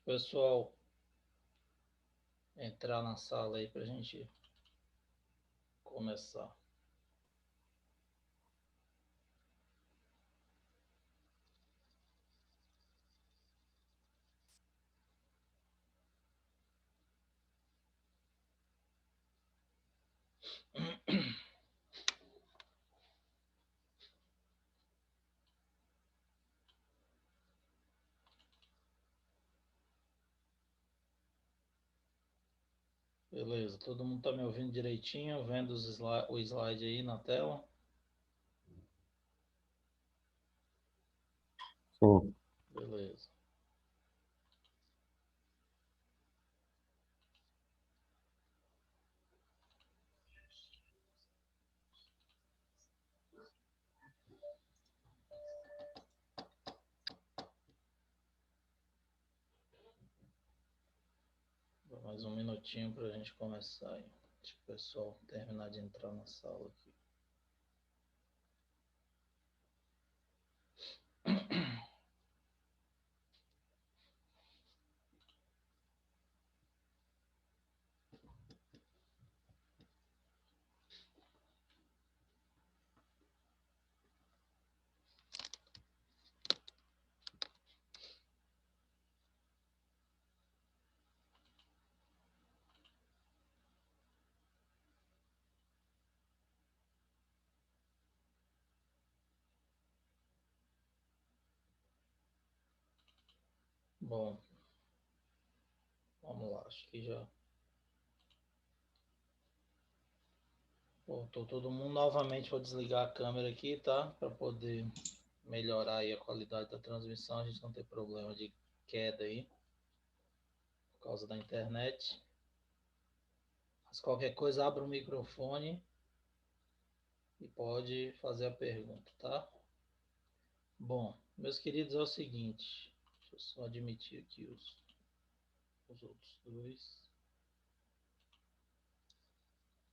Pessoal, entrar na sala aí para a gente começar. Beleza, todo mundo tá me ouvindo direitinho, vendo o slide aí na tela? Sim. Beleza. Mais um minutinho para a gente começar aí. Deixa o pessoal terminar de entrar na sala aqui. Bom, vamos lá, acho que já voltou todo mundo. Novamente vou desligar a câmera aqui, tá? Para poder melhorar aí a qualidade da transmissão, a gente não ter problema de queda aí por causa da internet. Mas qualquer coisa, abra o microfone e pode fazer a pergunta, tá? Bom, meus queridos, é o seguinte. Deixa eu só admitir aqui os outros dois.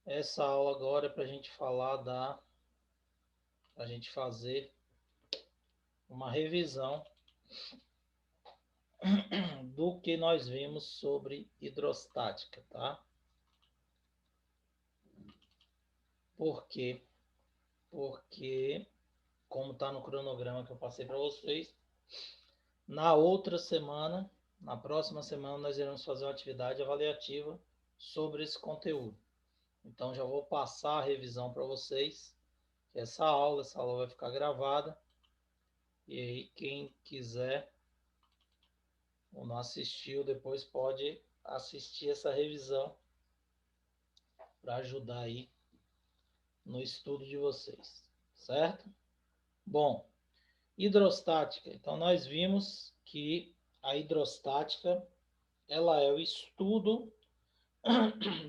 Essa aula agora é para a gente falar a gente fazer uma revisão do que nós vimos sobre hidrostática, tá? Por quê? Porque, como está no cronograma que eu passei para vocês, na outra semana, na próxima semana, nós iremos fazer uma atividade avaliativa sobre esse conteúdo. Então, já vou passar a revisão para vocês. Essa aula vai ficar gravada. E aí, quem quiser ou não assistiu, depois pode assistir essa revisão para ajudar aí no estudo de vocês, certo? Bom, hidrostática. Então, nós vimos que a hidrostática ela é o estudo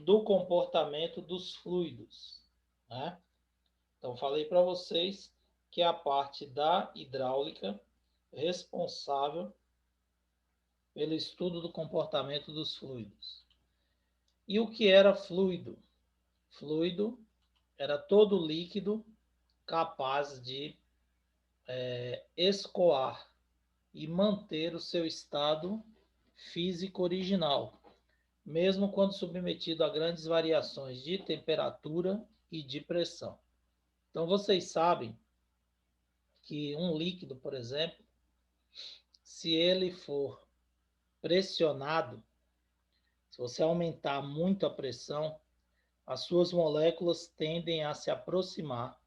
do comportamento dos fluidos, né? Então, falei para vocês que é a parte da hidráulica responsável pelo estudo do comportamento dos fluidos. E o que era fluido? Fluido era todo líquido capaz de escoar e manter o seu estado físico original, mesmo quando submetido a grandes variações de temperatura e de pressão. Então, vocês sabem que um líquido, por exemplo, se ele for pressionado, se você aumentar muito a pressão, as suas moléculas tendem a se aproximar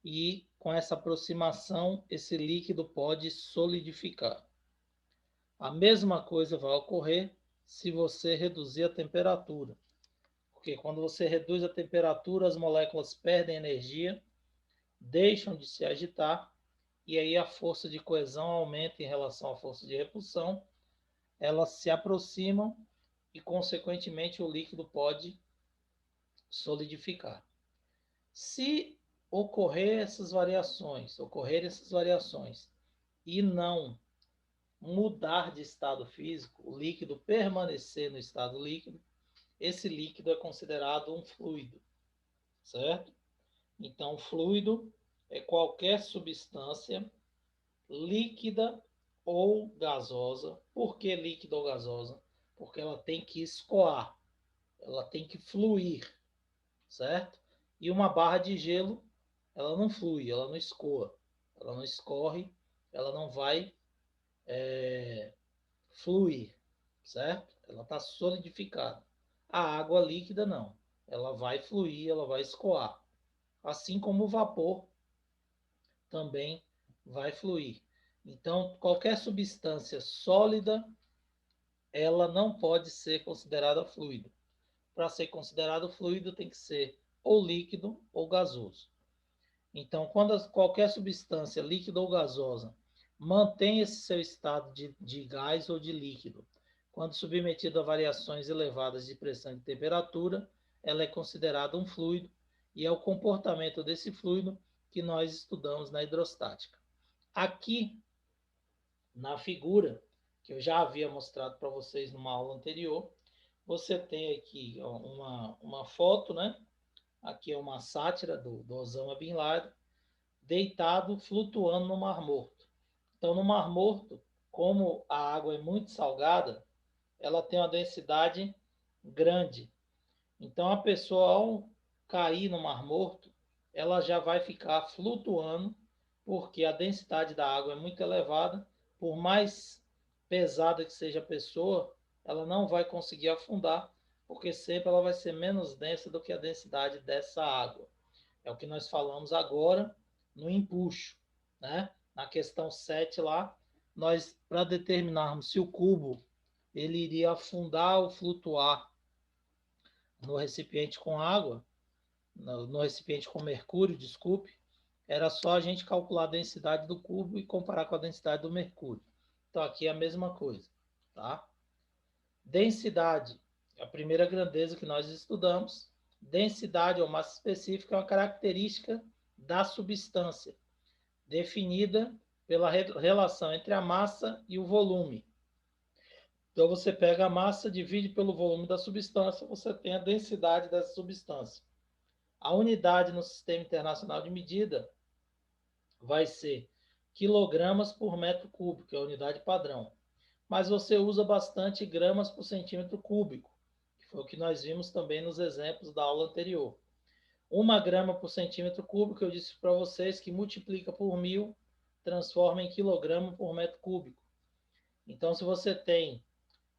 e, com essa aproximação, esse líquido pode solidificar. A mesma coisa vai ocorrer se você reduzir a temperatura, porque quando você reduz a temperatura, as moléculas perdem energia, deixam de se agitar, e aí a força de coesão aumenta em relação à força de repulsão, elas se aproximam e, consequentemente, o líquido pode solidificar. Se ocorrerem essas variações e não mudar de estado físico, o líquido permanecer no estado líquido, esse líquido é considerado um fluido, certo? Então, fluido é qualquer substância líquida ou gasosa. Por que líquida ou gasosa? Porque ela tem que escoar, ela tem que fluir, certo? E uma barra de gelo, ela não flui, ela não escoa, ela não escorre, ela não vai fluir, certo? Ela está solidificada. A água líquida não, ela vai fluir, ela vai escoar. Assim como o vapor também vai fluir. Então, qualquer substância sólida, ela não pode ser considerada fluido. Para ser considerado fluido, tem que ser ou líquido ou gasoso. Então, quando qualquer substância líquida ou gasosa mantém esse seu estado de gás ou de líquido, quando submetido a variações elevadas de pressão e de temperatura, ela é considerada um fluido e é o comportamento desse fluido que nós estudamos na hidrostática. Aqui, na figura, que eu já havia mostrado para vocês numa aula anterior, você tem aqui uma foto, né? Aqui é uma sátira do Osama Bin Laden, deitado, flutuando no Mar Morto. Então, no Mar Morto, como a água é muito salgada, ela tem uma densidade grande. Então, a pessoa, ao cair no Mar Morto, ela já vai ficar flutuando, porque a densidade da água é muito elevada. Por mais pesada que seja a pessoa, ela não vai conseguir afundar, porque sempre ela vai ser menos densa do que a densidade dessa água. É o que nós falamos agora no empuxo, né? Na questão 7 lá, nós, para determinarmos se o cubo ele iria afundar ou flutuar no recipiente com água, no recipiente com mercúrio, desculpe, era só a gente calcular a densidade do cubo e comparar com a densidade do mercúrio. Então aqui é a mesma coisa, tá? Densidade, a primeira grandeza que nós estudamos. Densidade ou massa específica é uma característica da substância, definida pela relação entre a massa e o volume. Então você pega a massa, divide pelo volume da substância, você tem a densidade dessa substância. A unidade no Sistema Internacional de Medida vai ser quilogramas por metro cúbico, que é a unidade padrão. Mas você usa bastante gramas por centímetro cúbico, que foi o que nós vimos também nos exemplos da aula anterior. 1 grama por centímetro cúbico, eu disse para vocês que multiplica por 1000, transforma em quilograma por metro cúbico. Então, se você tem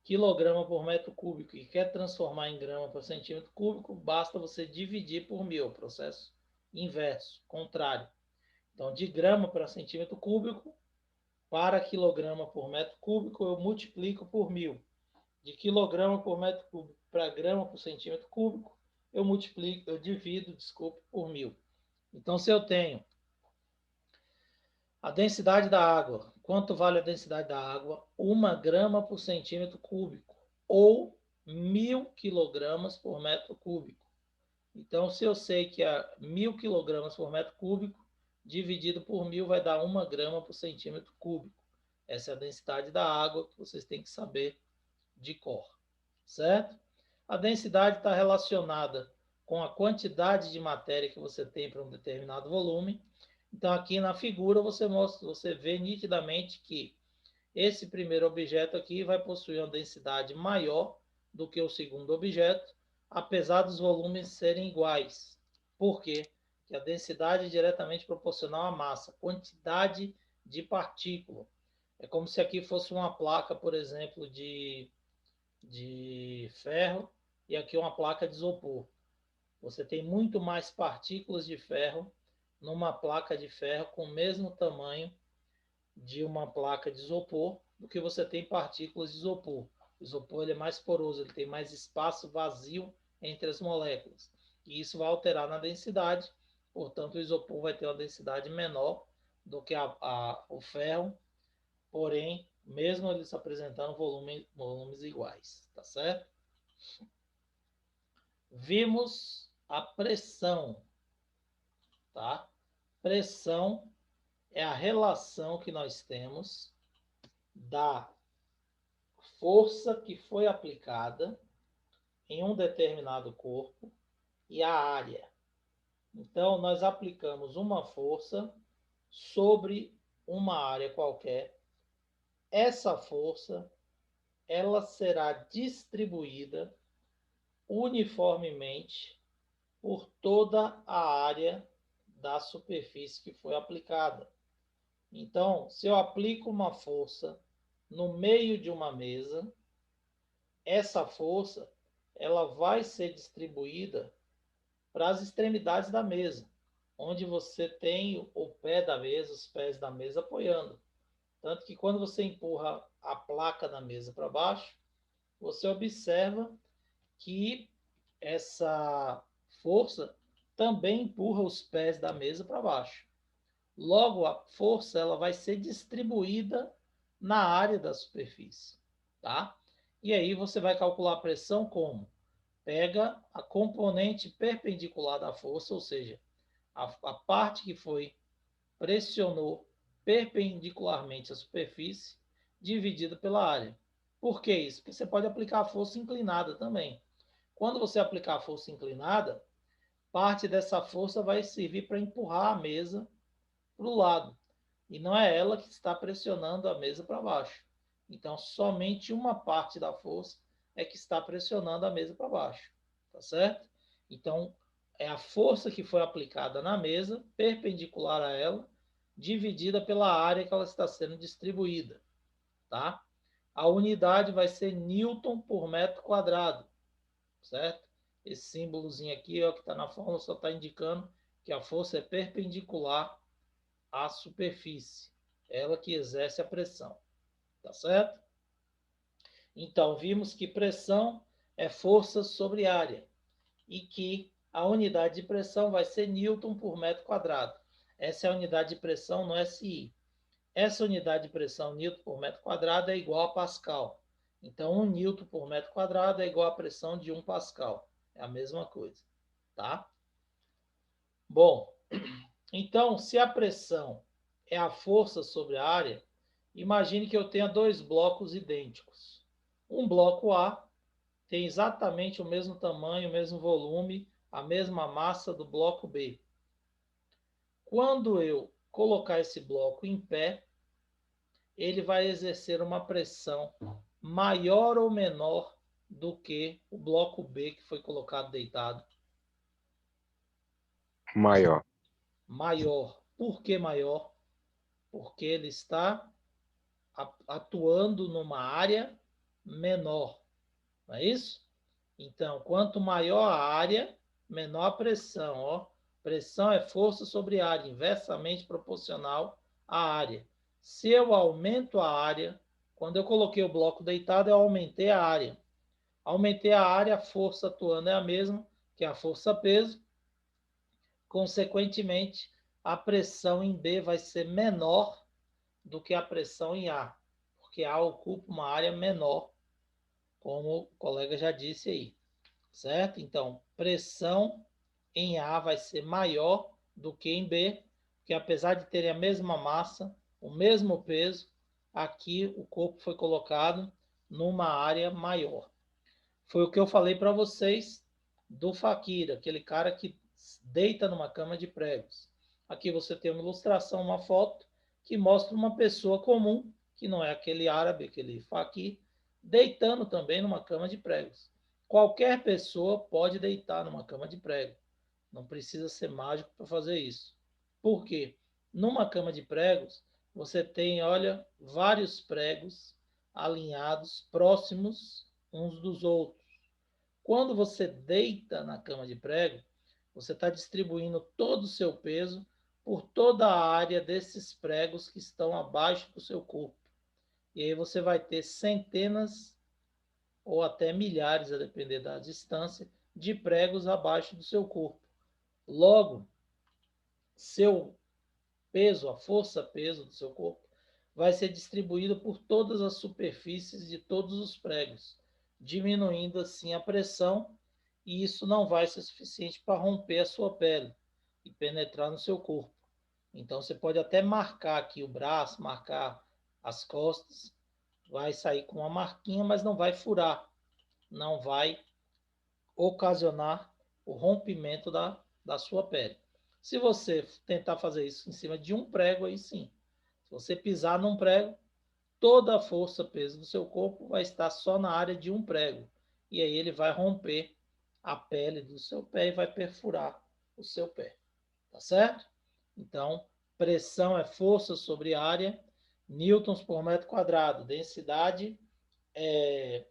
quilograma por metro cúbico e quer transformar em grama por centímetro cúbico, basta você dividir por 1000, processo inverso, contrário. Então, de grama para centímetro cúbico para quilograma por metro cúbico, eu multiplico por 1000. De quilograma por metro cúbico para grama por centímetro cúbico, eu divido, desculpe, por 1000. Então, se eu tenho a densidade da água, quanto vale a densidade da água? 1 grama por centímetro cúbico, ou 1000 quilogramas por metro cúbico. Então, se eu sei que é 1000 quilogramas por metro cúbico, dividido por 1000 vai dar 1 grama por centímetro cúbico. Essa é a densidade da água que vocês têm que saber de cor, certo? A densidade está relacionada com a quantidade de matéria que você tem para um determinado volume. Então, aqui na figura você vê nitidamente que esse primeiro objeto aqui vai possuir uma densidade maior do que o segundo objeto, apesar dos volumes serem iguais. Por quê? Porque a densidade é diretamente proporcional à massa, quantidade de partícula. É como se aqui fosse uma placa, por exemplo, de ferro e aqui uma placa de isopor. Você tem muito mais partículas de ferro numa placa de ferro com o mesmo tamanho de uma placa de isopor do que você tem partículas de isopor. O isopor ele é mais poroso, ele tem mais espaço vazio entre as moléculas. E isso vai alterar na densidade, portanto, o isopor vai ter uma densidade menor do que o ferro, porém, mesmo eles apresentando volumes iguais, tá certo? Vimos a pressão, tá? Pressão é a relação que nós temos da força que foi aplicada em um determinado corpo e a área. Então, nós aplicamos uma força sobre uma área qualquer essa força ela será distribuída uniformemente por toda a área da superfície que foi aplicada. Então, se eu aplico uma força no meio de uma mesa, essa força ela vai ser distribuída para as extremidades da mesa, onde você tem o pé da mesa, os pés da mesa apoiando. Tanto que quando você empurra a placa da mesa para baixo, você observa que essa força também empurra os pés da mesa para baixo. Logo, a força ela vai ser distribuída na área da superfície, tá? E aí você vai calcular a pressão como? Pega a componente perpendicular da força, ou seja, a parte que foi pressionou perpendicularmente à superfície, dividida pela área. Por que isso? Porque você pode aplicar a força inclinada também. Quando você aplicar a força inclinada, parte dessa força vai servir para empurrar a mesa para o lado. E não é ela que está pressionando a mesa para baixo. Então, somente uma parte da força é que está pressionando a mesa para baixo. Tá certo? Então, é a força que foi aplicada na mesa, perpendicular a ela, dividida pela área que ela está sendo distribuída. Tá? A unidade vai ser Newton por metro quadrado. Certo? Esse símbolozinho aqui, ó, que está na fórmula, só está indicando que a força é perpendicular à superfície. Ela que exerce a pressão. Tá certo? Então, vimos que pressão é força sobre área e que a unidade de pressão vai ser Newton por metro quadrado. Essa é a unidade de pressão no SI. Essa unidade de pressão, Newton por metro quadrado, é igual a Pascal. Então, 1 Newton por metro quadrado é igual à pressão de 1 Pascal. É a mesma coisa, tá? Bom, então, se a pressão é a força sobre a área, imagine que eu tenha dois blocos idênticos. Um bloco A tem exatamente o mesmo tamanho, o mesmo volume, a mesma massa do bloco B. Quando eu colocar esse bloco em pé, ele vai exercer uma pressão maior ou menor do que o bloco B que foi colocado deitado? Maior. Maior. Por que maior? Porque ele está atuando numa área menor, não é isso? Então, quanto maior a área, menor a pressão. Ó. Pressão é força sobre área, inversamente proporcional à área. Se eu aumento a área, quando eu coloquei o bloco deitado, eu aumentei a área. Aumentei a área, a força atuando é a mesma, que é a força-peso. Consequentemente, a pressão em B vai ser menor do que a pressão em A, porque A ocupa uma área menor, como o colega já disse aí, certo? Então, pressão em A vai ser maior do que em B, porque apesar de terem a mesma massa, o mesmo peso, aqui o corpo foi colocado numa área maior. Foi o que eu falei para vocês do Fakir, aquele cara que deita numa cama de pregos. Aqui você tem uma ilustração, uma foto que mostra uma pessoa comum, que não é aquele árabe, aquele Fakir, deitando também numa cama de pregos. Qualquer pessoa pode deitar numa cama de prego. Não precisa ser mágico para fazer isso. Por quê? Numa cama de pregos, você tem, olha, vários pregos alinhados, próximos uns dos outros. Quando você deita na cama de prego, você está distribuindo todo o seu peso por toda a área desses pregos que estão abaixo do seu corpo. E aí você vai ter centenas ou até milhares, a depender da distância, de pregos abaixo do seu corpo. Logo, seu peso, a força-peso do seu corpo, vai ser distribuído por todas as superfícies de todos os pregos, diminuindo assim a pressão, e isso não vai ser suficiente para romper a sua pele e penetrar no seu corpo. Então você pode até marcar aqui o braço, marcar as costas, vai sair com uma marquinha, mas não vai furar, não vai ocasionar o rompimento da sua pele. Se você tentar fazer isso em cima de um prego, aí sim. Se você pisar num prego, toda a força, peso do seu corpo vai estar só na área de um prego. E aí ele vai romper a pele do seu pé e vai perfurar o seu pé. Tá certo? Então, pressão é força sobre área, newtons por metro quadrado. Densidade é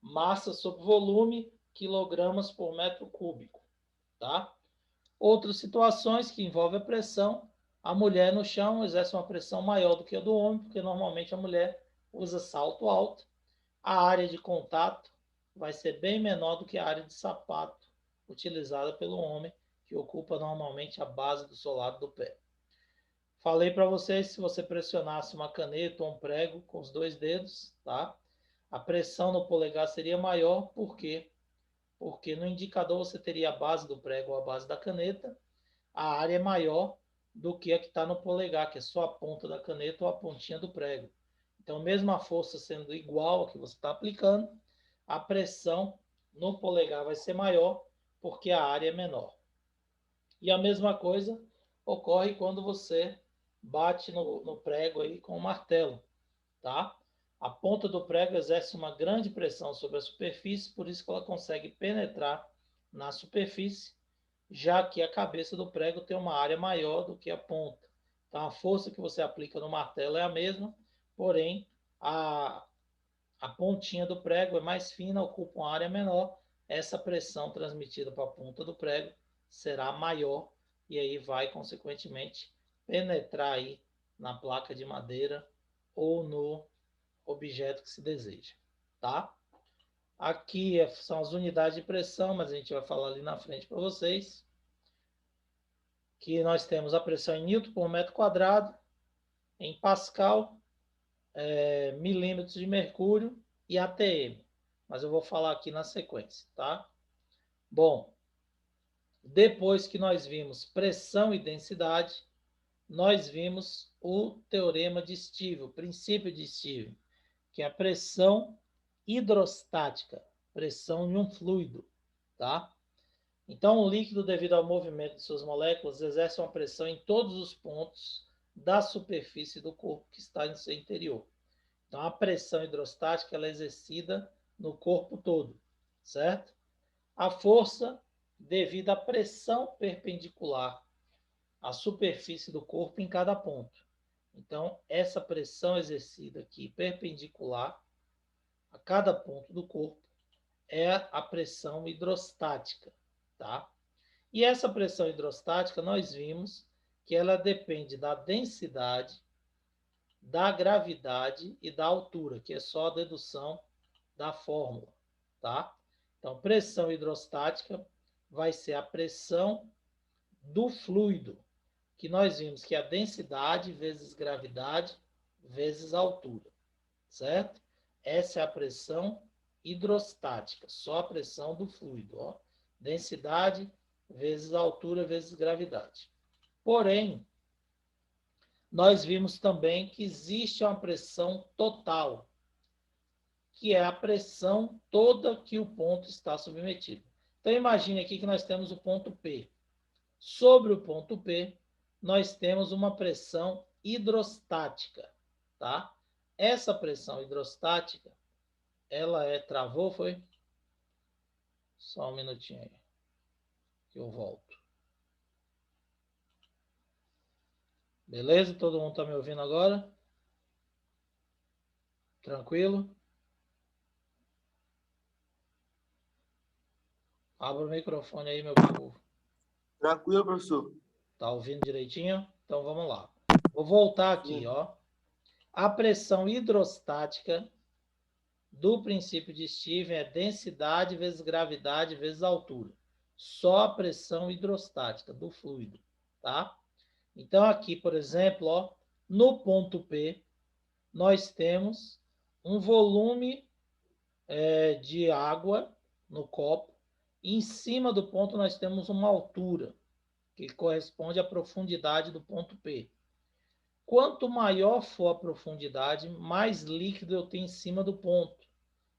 massa sobre volume, quilogramas por metro cúbico. Tá? Outras situações que envolvem a pressão, a mulher no chão exerce uma pressão maior do que a do homem, porque normalmente a mulher usa salto alto. A área de contato vai ser bem menor do que a área de sapato utilizada pelo homem, que ocupa normalmente a base do solado do pé. Falei para vocês, se você pressionasse uma caneta ou um prego com os dois dedos, tá? A pressão no polegar seria maior, por quê? Porque no indicador você teria a base do prego ou a base da caneta, a área é maior do que a que está no polegar, que é só a ponta da caneta ou a pontinha do prego. Então, mesmo a força sendo igual a que você está aplicando, a pressão no polegar vai ser maior porque a área é menor. E a mesma coisa ocorre quando você bate no prego aí com o martelo, tá? A ponta do prego exerce uma grande pressão sobre a superfície, por isso que ela consegue penetrar na superfície, já que a cabeça do prego tem uma área maior do que a ponta. Então, a força que você aplica no martelo é a mesma, porém, a pontinha do prego é mais fina, ocupa uma área menor, essa pressão transmitida para a ponta do prego será maior e aí vai, consequentemente, penetrar aí na placa de madeira ou no objeto que se deseja, tá? Aqui são as unidades de pressão, mas a gente vai falar ali na frente para vocês, que nós temos a pressão em Newton por metro quadrado, em Pascal, milímetros de mercúrio e ATM. Mas eu vou falar aqui na sequência, tá? Bom, depois que nós vimos pressão e densidade, nós vimos o teorema de Stevens, o princípio de Stevens, que é a pressão hidrostática, pressão em um fluido, tá? Então, o líquido, devido ao movimento de suas moléculas, exerce uma pressão em todos os pontos da superfície do corpo que está em seu interior. Então, a pressão hidrostática ela é exercida no corpo todo, certo? A força devido à pressão perpendicular à superfície do corpo em cada ponto. Então, essa pressão exercida aqui perpendicular a cada ponto do corpo é a pressão hidrostática, tá? E essa pressão hidrostática nós vimos que ela depende da densidade, da gravidade e da altura, que é só a dedução da fórmula, tá? Então, pressão hidrostática vai ser a pressão do fluido, que nós vimos que é a densidade vezes gravidade vezes altura, certo? Essa é a pressão hidrostática, só a pressão do fluido, ó. Densidade vezes altura vezes gravidade. Porém, nós vimos também que existe uma pressão total, que é a pressão toda que o ponto está submetido. Então, imagine aqui que nós temos o ponto P. Sobre o ponto P, nós temos uma pressão hidrostática, tá? Essa pressão hidrostática, ela travou, foi? Só um minutinho aí, que eu volto. Beleza? Todo mundo está me ouvindo agora? Tranquilo? Abra o microfone aí, meu povo. Tranquilo, professor. Tá ouvindo direitinho? Então vamos lá. Vou voltar aqui, ó. A pressão hidrostática do princípio de Stevens é densidade vezes gravidade vezes altura. Só a pressão hidrostática do fluido, tá? Então aqui, por exemplo, ó, no ponto P, nós temos um volume de água no copo. E em cima do ponto nós temos uma altura, que corresponde à profundidade do ponto P. Quanto maior for a profundidade, mais líquido eu tenho em cima do ponto.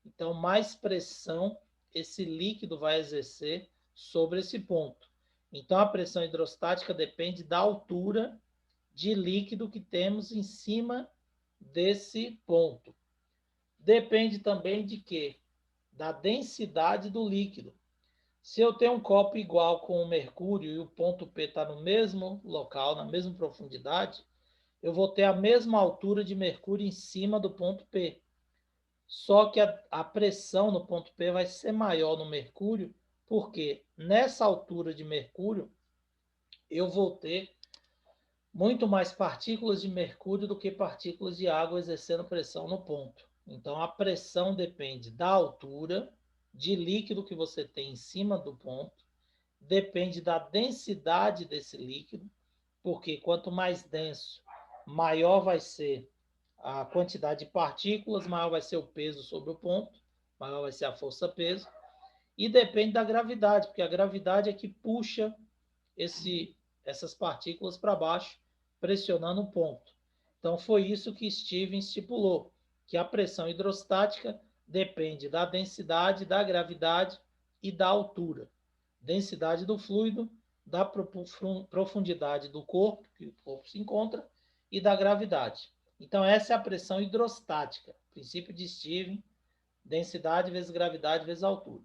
Então, mais pressão esse líquido vai exercer sobre esse ponto. Então, a pressão hidrostática depende da altura de líquido que temos em cima desse ponto. Depende também de quê? Da densidade do líquido. Se eu tenho um copo igual com o mercúrio e o ponto P está no mesmo local, na mesma profundidade, eu vou ter a mesma altura de mercúrio em cima do ponto P. Só que a pressão no ponto P vai ser maior no mercúrio, porque nessa altura de mercúrio eu vou ter muito mais partículas de mercúrio do que partículas de água exercendo pressão no ponto. Então a pressão depende da altura de líquido que você tem em cima do ponto, depende da densidade desse líquido, porque quanto mais denso, maior vai ser a quantidade de partículas, maior vai ser o peso sobre o ponto, maior vai ser a força-peso, e depende da gravidade, porque a gravidade é que puxa essas partículas para baixo, pressionando o ponto. Então foi isso que Stevens estipulou, que a pressão hidrostática depende da densidade, da gravidade e da altura. Densidade do fluido, da profundidade do corpo, que o corpo se encontra, e da gravidade. Então, essa é a pressão hidrostática. Princípio de Stevens, densidade vezes gravidade vezes altura.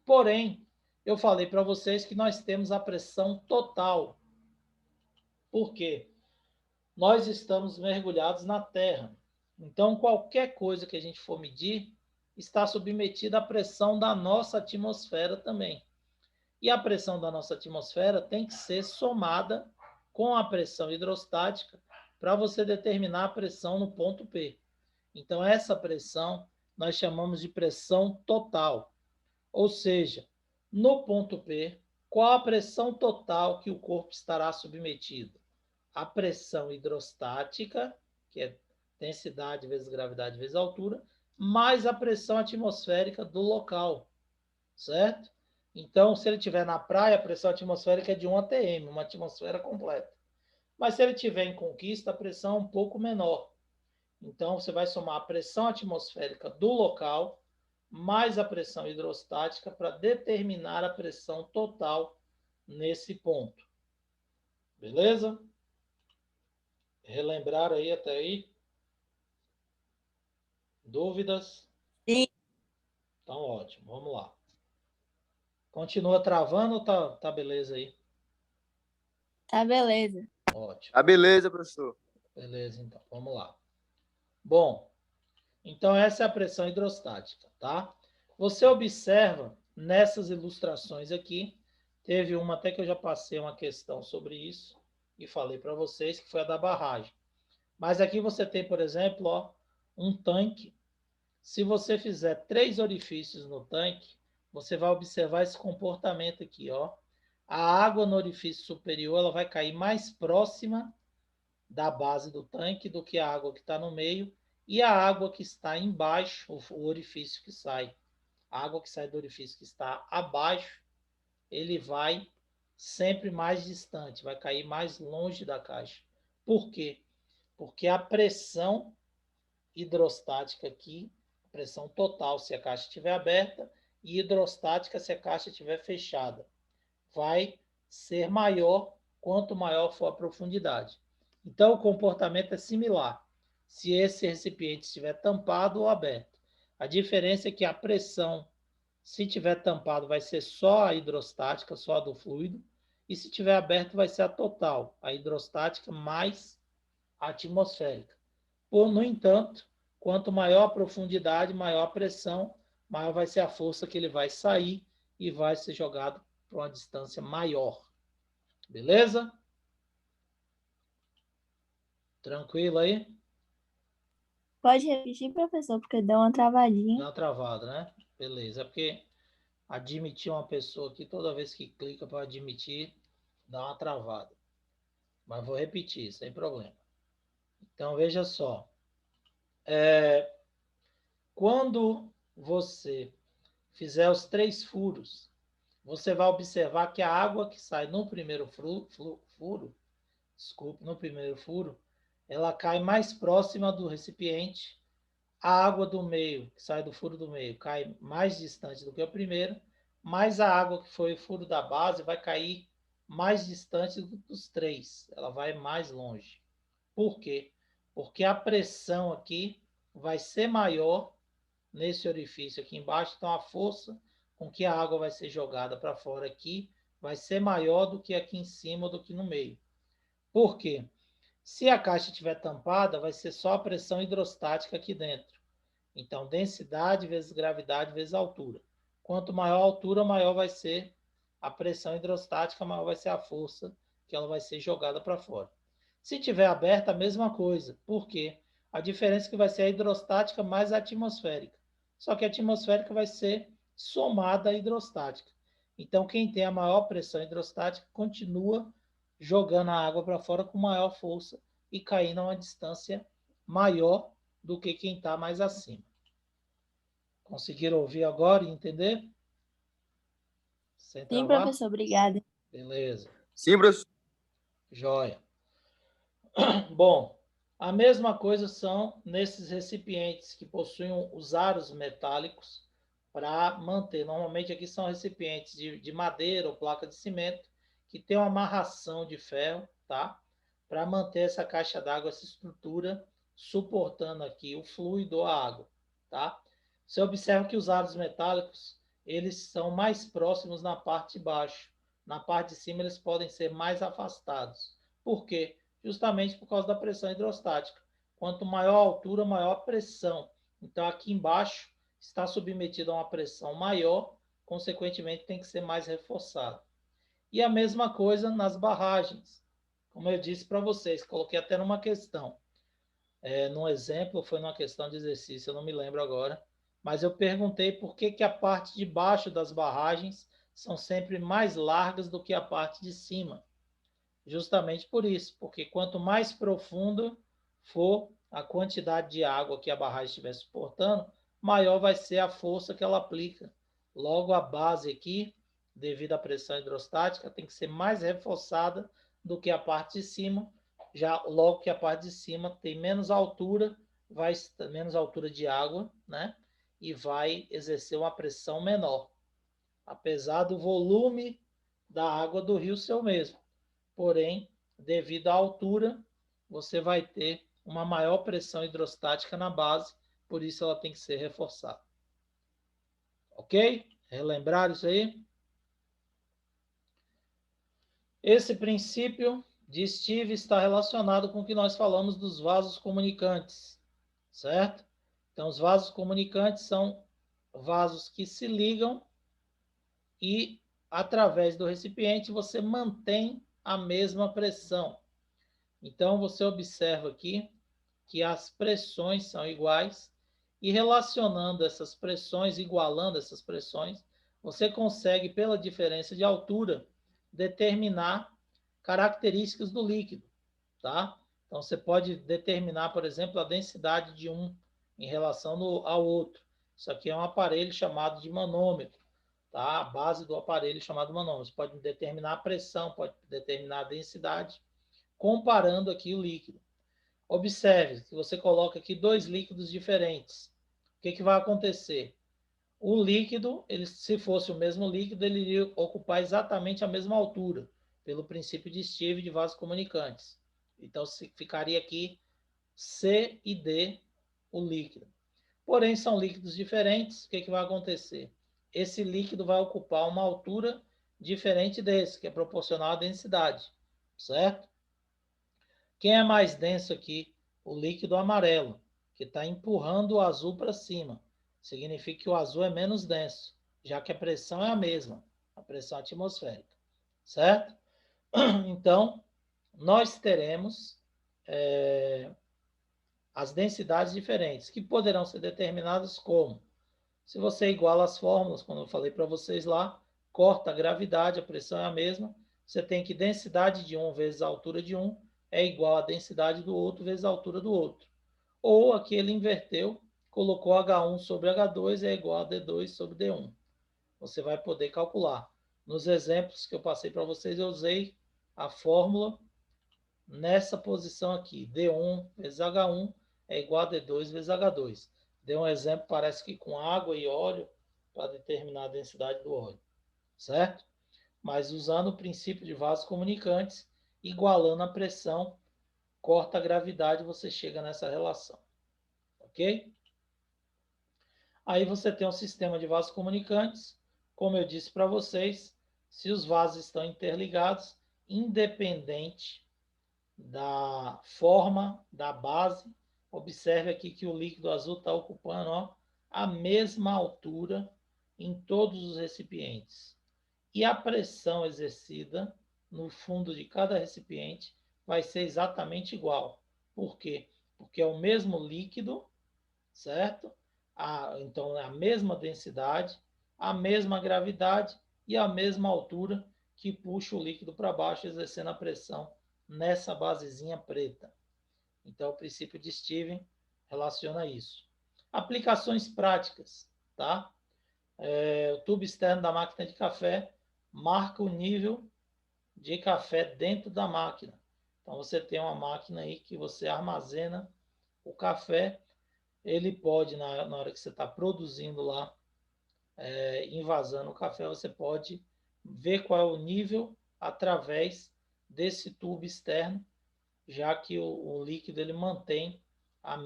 Porém, eu falei para vocês que nós temos a pressão total. Por quê? Nós estamos mergulhados na Terra. Então, qualquer coisa que a gente for medir está submetida à pressão da nossa atmosfera também. E a pressão da nossa atmosfera tem que ser somada com a pressão hidrostática para você determinar a pressão no ponto P. Então, essa pressão nós chamamos de pressão total. Ou seja, no ponto P, qual a pressão total que o corpo estará submetido? A pressão hidrostática, que é densidade vezes gravidade vezes altura, mais a pressão atmosférica do local, certo? Então, se ele estiver na praia, a pressão atmosférica é de 1 atm, uma atmosfera completa. Mas se ele estiver em Conquista, a pressão é um pouco menor. Então, você vai somar a pressão atmosférica do local mais a pressão hidrostática para determinar a pressão total nesse ponto. Beleza? Relembrar aí até aí? Dúvidas? Sim. Então, ótimo. Vamos lá. Continua travando ou tá beleza aí? Tá beleza. Ótimo. Tá beleza, professor. Beleza, então. Vamos lá. Bom, então essa é a pressão hidrostática, tá? Você observa nessas ilustrações aqui, teve uma até que eu já passei uma questão sobre isso e falei para vocês, que foi a da barragem. Mas aqui você tem, por exemplo, ó, um tanque. Se você fizer 3 orifícios no tanque, você vai observar esse comportamento aqui, ó. A água no orifício superior ela vai cair mais próxima da base do tanque do que a água que está no meio, e a água que está embaixo, o orifício que sai, a água que sai do orifício que está abaixo, ele vai sempre mais distante, vai cair mais longe da caixa. Por quê? Porque a pressão hidrostática aqui, pressão total se a caixa estiver aberta, e hidrostática se a caixa estiver fechada, vai ser maior quanto maior for a profundidade. Então, o comportamento é similar se esse recipiente estiver tampado ou aberto. A diferença é que a pressão, se estiver tampado, vai ser só a hidrostática, só a do fluido, e se estiver aberto, vai ser a total, a hidrostática mais a atmosférica. No entanto, quanto maior a profundidade, maior a pressão, maior vai ser a força que ele vai sair e vai ser jogado para uma distância maior. Beleza? Tranquilo aí? Pode repetir, professor, porque deu uma Dá travadinha. uma travada, né? Beleza. É porque admitir uma pessoa aqui, toda vez que clica para admitir, dá uma travada. Mas vou repetir, sem problema. Então, veja só. Quando você fizer os 3 furos, você vai observar que a água que sai no primeiro furo, ela cai mais próxima do recipiente. A água do meio, que sai do furo do meio, cai mais distante do que a primeira, mas a água que foi o furo da base vai cair mais distante dos 3. Ela vai mais longe. Por quê? Porque a pressão aqui vai ser maior nesse orifício aqui embaixo, então a força com que a água vai ser jogada para fora aqui vai ser maior do que aqui em cima ou do que no meio. Por quê? Se a caixa estiver tampada, vai ser só a pressão hidrostática aqui dentro. Então, densidade vezes gravidade vezes altura. Quanto maior a altura, maior vai ser a pressão hidrostática, maior vai ser a força que ela vai ser jogada para fora. Se tiver aberta, a mesma coisa. Por quê? A diferença é que vai ser a hidrostática mais a atmosférica. Só que a atmosférica vai ser somada à hidrostática. Então, quem tem a maior pressão hidrostática continua jogando a água para fora com maior força e caindo a uma distância maior do que quem está mais acima. Conseguiram ouvir agora e entender? Sem Sim, travar? professor, obrigada. Beleza. Sim, professor. Joia. Bom, a mesma coisa são nesses recipientes que possuem os aros metálicos para manter. Normalmente aqui são recipientes de madeira ou placa de cimento que tem uma amarração de ferro, tá? Para manter essa caixa d'água, essa estrutura, suportando aqui o fluido ou a água, tá? Você observa que os aros metálicos, eles são mais próximos na parte de baixo. Na parte de cima, eles podem ser mais afastados. Por quê? Justamente por causa da pressão hidrostática. Quanto maior a altura, maior a pressão. Então, aqui embaixo está submetido a uma pressão maior, consequentemente, tem que ser mais reforçado. E a mesma coisa nas barragens. Como eu disse para vocês, coloquei até numa questão. Num exemplo, foi numa questão de exercício, eu não me lembro agora, mas eu perguntei por que a parte de baixo das barragens são sempre mais largas do que a parte de cima. Justamente por isso, porque quanto mais profundo for a quantidade de água que a barragem estiver suportando, maior vai ser a força que ela aplica. Logo, a base aqui, devido à pressão hidrostática, tem que ser mais reforçada do que a parte de cima, já logo que a parte de cima tem menos altura, menos altura de água, né? E vai exercer uma pressão menor, apesar do volume da água do rio ser o mesmo. Porém, devido à altura, você vai ter uma maior pressão hidrostática na base, por isso ela tem que ser reforçada. Ok? Relembrar isso aí? Esse princípio de Steve está relacionado com o que nós falamos dos vasos comunicantes, certo? Então, os vasos comunicantes são vasos que se ligam e, através do recipiente, você mantém a mesma pressão. Então, você observa aqui que as pressões são iguais e relacionando essas pressões, igualando essas pressões, você consegue, pela diferença de altura, determinar características do líquido, tá? Então, você pode determinar, por exemplo, a densidade de um em relação ao outro. Isso aqui é um aparelho chamado de manômetro, tá? A base do aparelho chamado manômetro. Você pode determinar a pressão, pode determinar a densidade, comparando aqui o líquido. Observe que você coloca aqui dois líquidos diferentes. O que vai acontecer? O líquido, se fosse o mesmo líquido, ele iria ocupar exatamente a mesma altura, pelo princípio de Steve de vasos comunicantes. Então, ficaria aqui C e D, o líquido. Porém, são líquidos diferentes. O que vai acontecer? Esse líquido vai ocupar uma altura diferente desse, que é proporcional à densidade, certo? Quem é mais denso aqui? O líquido amarelo, que está empurrando o azul para cima. Significa que o azul é menos denso, já que a pressão é a mesma, a pressão atmosférica. Certo? Então, nós teremos as densidades diferentes, que poderão ser determinadas como? Se você iguala as fórmulas, como eu falei para vocês lá, corta a gravidade, a pressão é a mesma, você tem que densidade de um vezes a altura de um é igual à densidade do outro vezes a altura do outro. Ou aqui ele inverteu, colocou H1 sobre H2 é igual a D2 sobre D1. Você vai poder calcular. Nos exemplos que eu passei para vocês, eu usei a fórmula nessa posição aqui. D1 vezes H1 é igual a D2 vezes H2. Dei um exemplo, parece que com água e óleo, para determinar a densidade do óleo, certo? Mas usando o princípio de vasos comunicantes, igualando a pressão corta a gravidade, você chega nessa relação. Ok? Aí você tem um sistema de vasos comunicantes. Como eu disse para vocês, se os vasos estão interligados, independente da forma, da base, observe aqui que o líquido azul está ocupando, ó, a mesma altura em todos os recipientes. E a pressão exercida no fundo de cada recipiente vai ser exatamente igual. Por quê? Porque é o mesmo líquido, certo? Então, é a mesma densidade, a mesma gravidade e a mesma altura que puxa o líquido para baixo, exercendo a pressão nessa basezinha preta. Então, o princípio de Stevens relaciona isso. Aplicações práticas, tá? O tubo externo da máquina de café marca o nível de café dentro da máquina. Então, você tem uma máquina aí que você armazena o café. Ele pode, na hora que você está produzindo lá, envasando o café, você pode ver qual é o nível através desse tubo externo, já que o líquido ele mantém o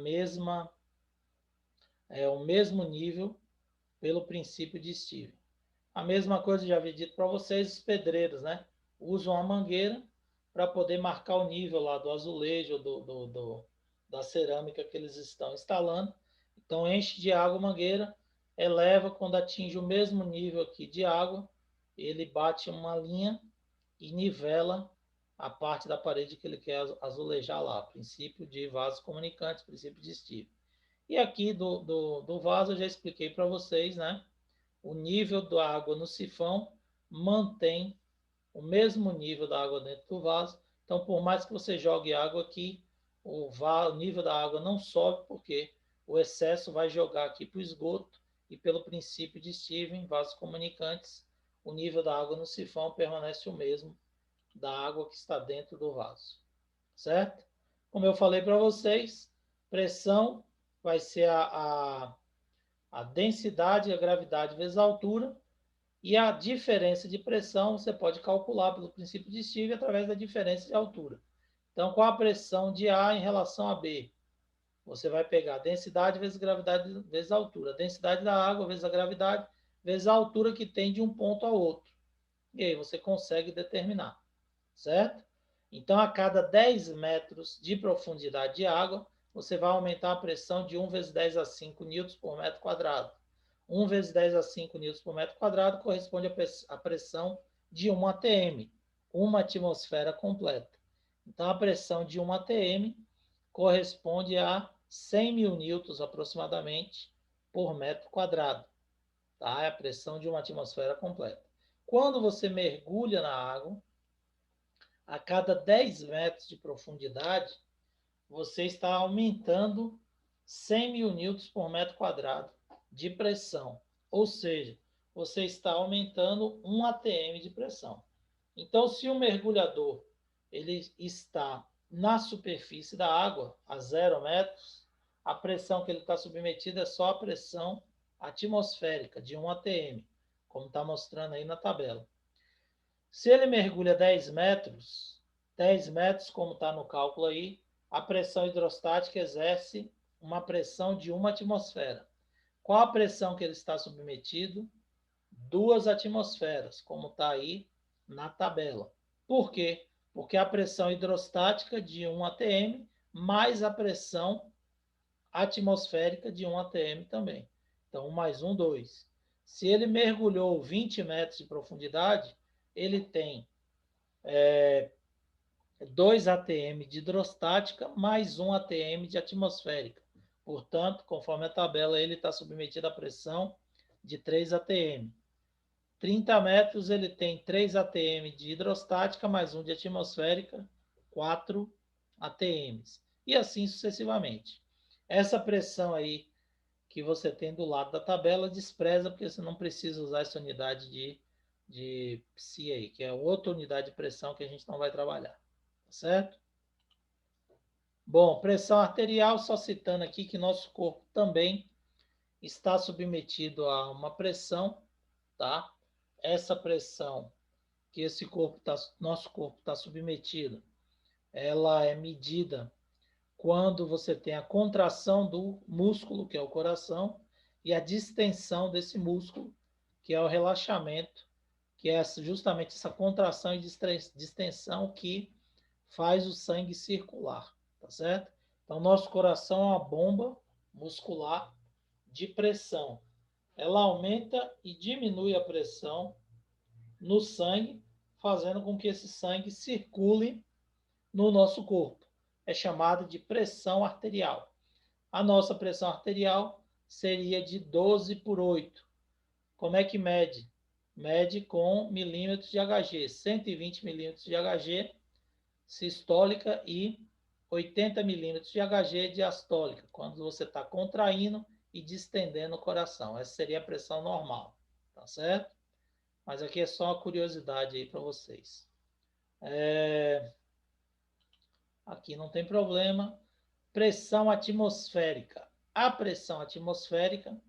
mesmo nível pelo princípio de Stevens. A mesma coisa já havia dito para vocês, os pedreiros, né? Usam a mangueira para poder marcar o nível lá do azulejo, da cerâmica que eles estão instalando. Então enche de água a mangueira, eleva, quando atinge o mesmo nível aqui de água, ele bate uma linha e nivela a parte da parede que ele quer azulejar lá. Princípio de vasos comunicantes, princípio de Stevens. E aqui do vaso eu já expliquei para vocês, né? O nível da água no sifão mantém o mesmo nível da água dentro do vaso. Então, por mais que você jogue água aqui, o nível da água não sobe, porque o excesso vai jogar aqui para o esgoto, e pelo princípio de Stevens, vasos comunicantes, o nível da água no sifão permanece o mesmo da água que está dentro do vaso. Certo? Como eu falei para vocês, pressão vai ser a densidade e a gravidade vezes a altura, e a diferença de pressão você pode calcular pelo princípio de Stevens através da diferença de altura. Então, qual a pressão de A em relação a B? Você vai pegar a densidade vezes a gravidade vezes a altura. A densidade da água vezes a gravidade vezes a altura que tem de um ponto a outro. E aí você consegue determinar, certo? Então, a cada 10 metros de profundidade de água, você vai aumentar a pressão de 1 vezes 10 a 5 newtons por metro quadrado. 1 vezes 10 a 5 newtons por metro quadrado corresponde à pressão de 1 atm, uma atmosfera completa. Então, a pressão de 1 atm corresponde a 100 mil newtons aproximadamente por metro quadrado. Tá? É a pressão de uma atmosfera completa. Quando você mergulha na água, a cada 10 metros de profundidade, você está aumentando 100 mil newtons por metro quadrado de pressão. Ou seja, você está aumentando 1 atm de pressão. Então, se o mergulhador ele está na superfície da água, a 0 metros, a pressão que ele está submetido é só a pressão atmosférica, de 1 atm, como está mostrando aí na tabela. Se ele mergulha 10 metros, como está no cálculo aí, a pressão hidrostática exerce uma pressão de 1 atmosfera. Qual a pressão que ele está submetido? 2 atmosferas, como está aí na tabela. Por quê? Porque a pressão hidrostática de 1 atm mais a pressão atmosférica de 1 atm também. Então, 1 mais 1, 2. Se ele mergulhou 20 metros de profundidade, ele tem 2 atm de hidrostática mais 1 atm de atmosférica. Portanto, conforme a tabela, ele está submetido à pressão de 3 atm. 30 metros ele tem 3 atm de hidrostática mais 1 de atmosférica, 4 atms. E assim sucessivamente. Essa pressão aí que você tem do lado da tabela despreza, porque você não precisa usar essa unidade de psi aí, que é outra unidade de pressão que a gente não vai trabalhar. Certo? Bom, pressão arterial, só citando aqui que nosso corpo também está submetido a uma pressão, tá? Essa pressão que nosso corpo está submetido ela é medida quando você tem a contração do músculo, que é o coração, e a distensão desse músculo, que é o relaxamento, que é justamente essa contração e distensão que faz o sangue circular, tá certo? Então, nosso coração é uma bomba muscular de pressão. Ela aumenta e diminui a pressão no sangue, fazendo com que esse sangue circule no nosso corpo. É chamado de pressão arterial. A nossa pressão arterial seria de 12/8. Como é que mede? Mede com milímetros de Hg, 120 milímetros de Hg sistólica e 80 milímetros de Hg diastólica, quando você está contraindo e distendendo o coração. Essa seria a pressão normal, tá certo? Mas aqui é só uma curiosidade aí para vocês. Aqui não tem problema. Pressão atmosférica. A pressão atmosférica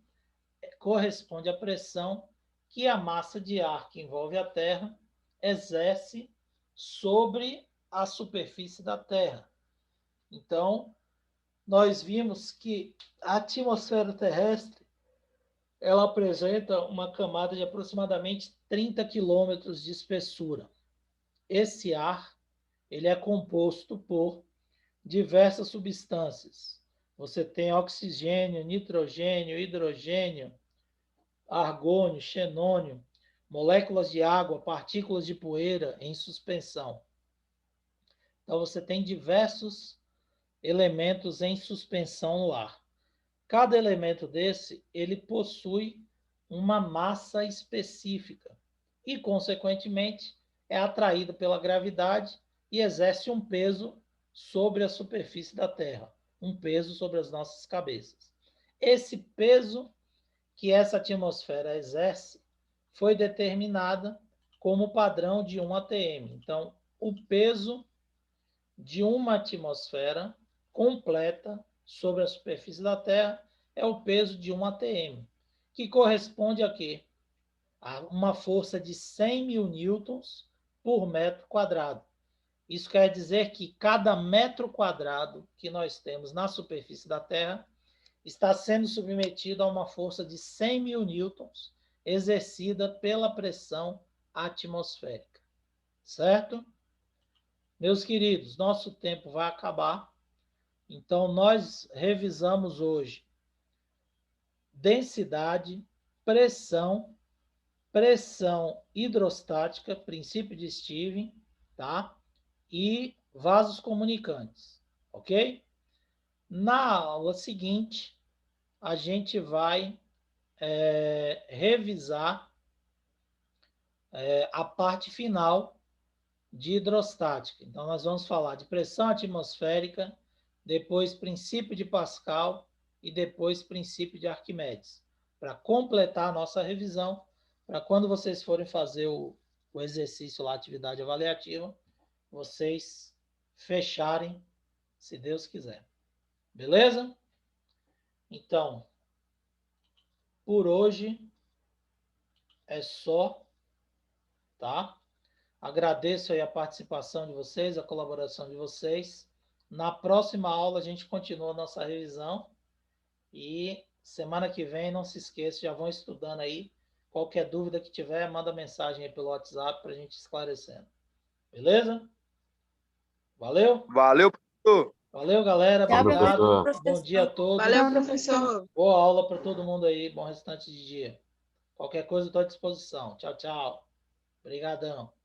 corresponde à pressão que a massa de ar que envolve a Terra exerce sobre a superfície da Terra. Então, nós vimos que a atmosfera terrestre ela apresenta uma camada de aproximadamente 30 quilômetros de espessura. Esse ar ele é composto por diversas substâncias. Você tem oxigênio, nitrogênio, hidrogênio, argônio, xenônio, moléculas de água, partículas de poeira em suspensão. Então, você tem diversos elementos em suspensão no ar. Cada elemento desse, ele possui uma massa específica e, consequentemente, é atraído pela gravidade e exerce um peso sobre a superfície da Terra, um peso sobre as nossas cabeças. Esse peso que essa atmosfera exerce foi determinada como padrão de 1 atm. Então, o peso de uma atmosfera completa sobre a superfície da Terra é o peso de 1 atm, que corresponde a quê? A uma força de 100 mil newtons por metro quadrado. Isso quer dizer que cada metro quadrado que nós temos na superfície da Terra está sendo submetido a uma força de 100 mil newtons exercida pela pressão atmosférica. Certo? Meus queridos, nosso tempo vai acabar. Então, nós revisamos hoje densidade, pressão hidrostática, princípio de Stevens, tá? E vasos comunicantes, ok? Na aula seguinte, a gente vai revisar a parte final de hidrostática. Então, nós vamos falar de pressão atmosférica, depois princípio de Pascal e depois princípio de Arquimedes, para completar a nossa revisão, para quando vocês forem fazer o exercício lá, atividade avaliativa, vocês fecharem, se Deus quiser. Beleza? Então, por hoje é só, tá? Agradeço aí a participação de vocês, a colaboração de vocês. Na próxima aula a gente continua a nossa revisão e semana que vem, não se esqueça, já vão estudando aí. Qualquer dúvida que tiver, manda mensagem aí pelo WhatsApp para a gente esclarecendo. Beleza? Valeu? Valeu, professor. Valeu, galera. Tchau, Obrigado. professor. Bom dia a todos. Valeu, professor. Boa aula para todo mundo aí. Bom restante de dia. Qualquer coisa, estou à disposição. Tchau, tchau. Obrigadão.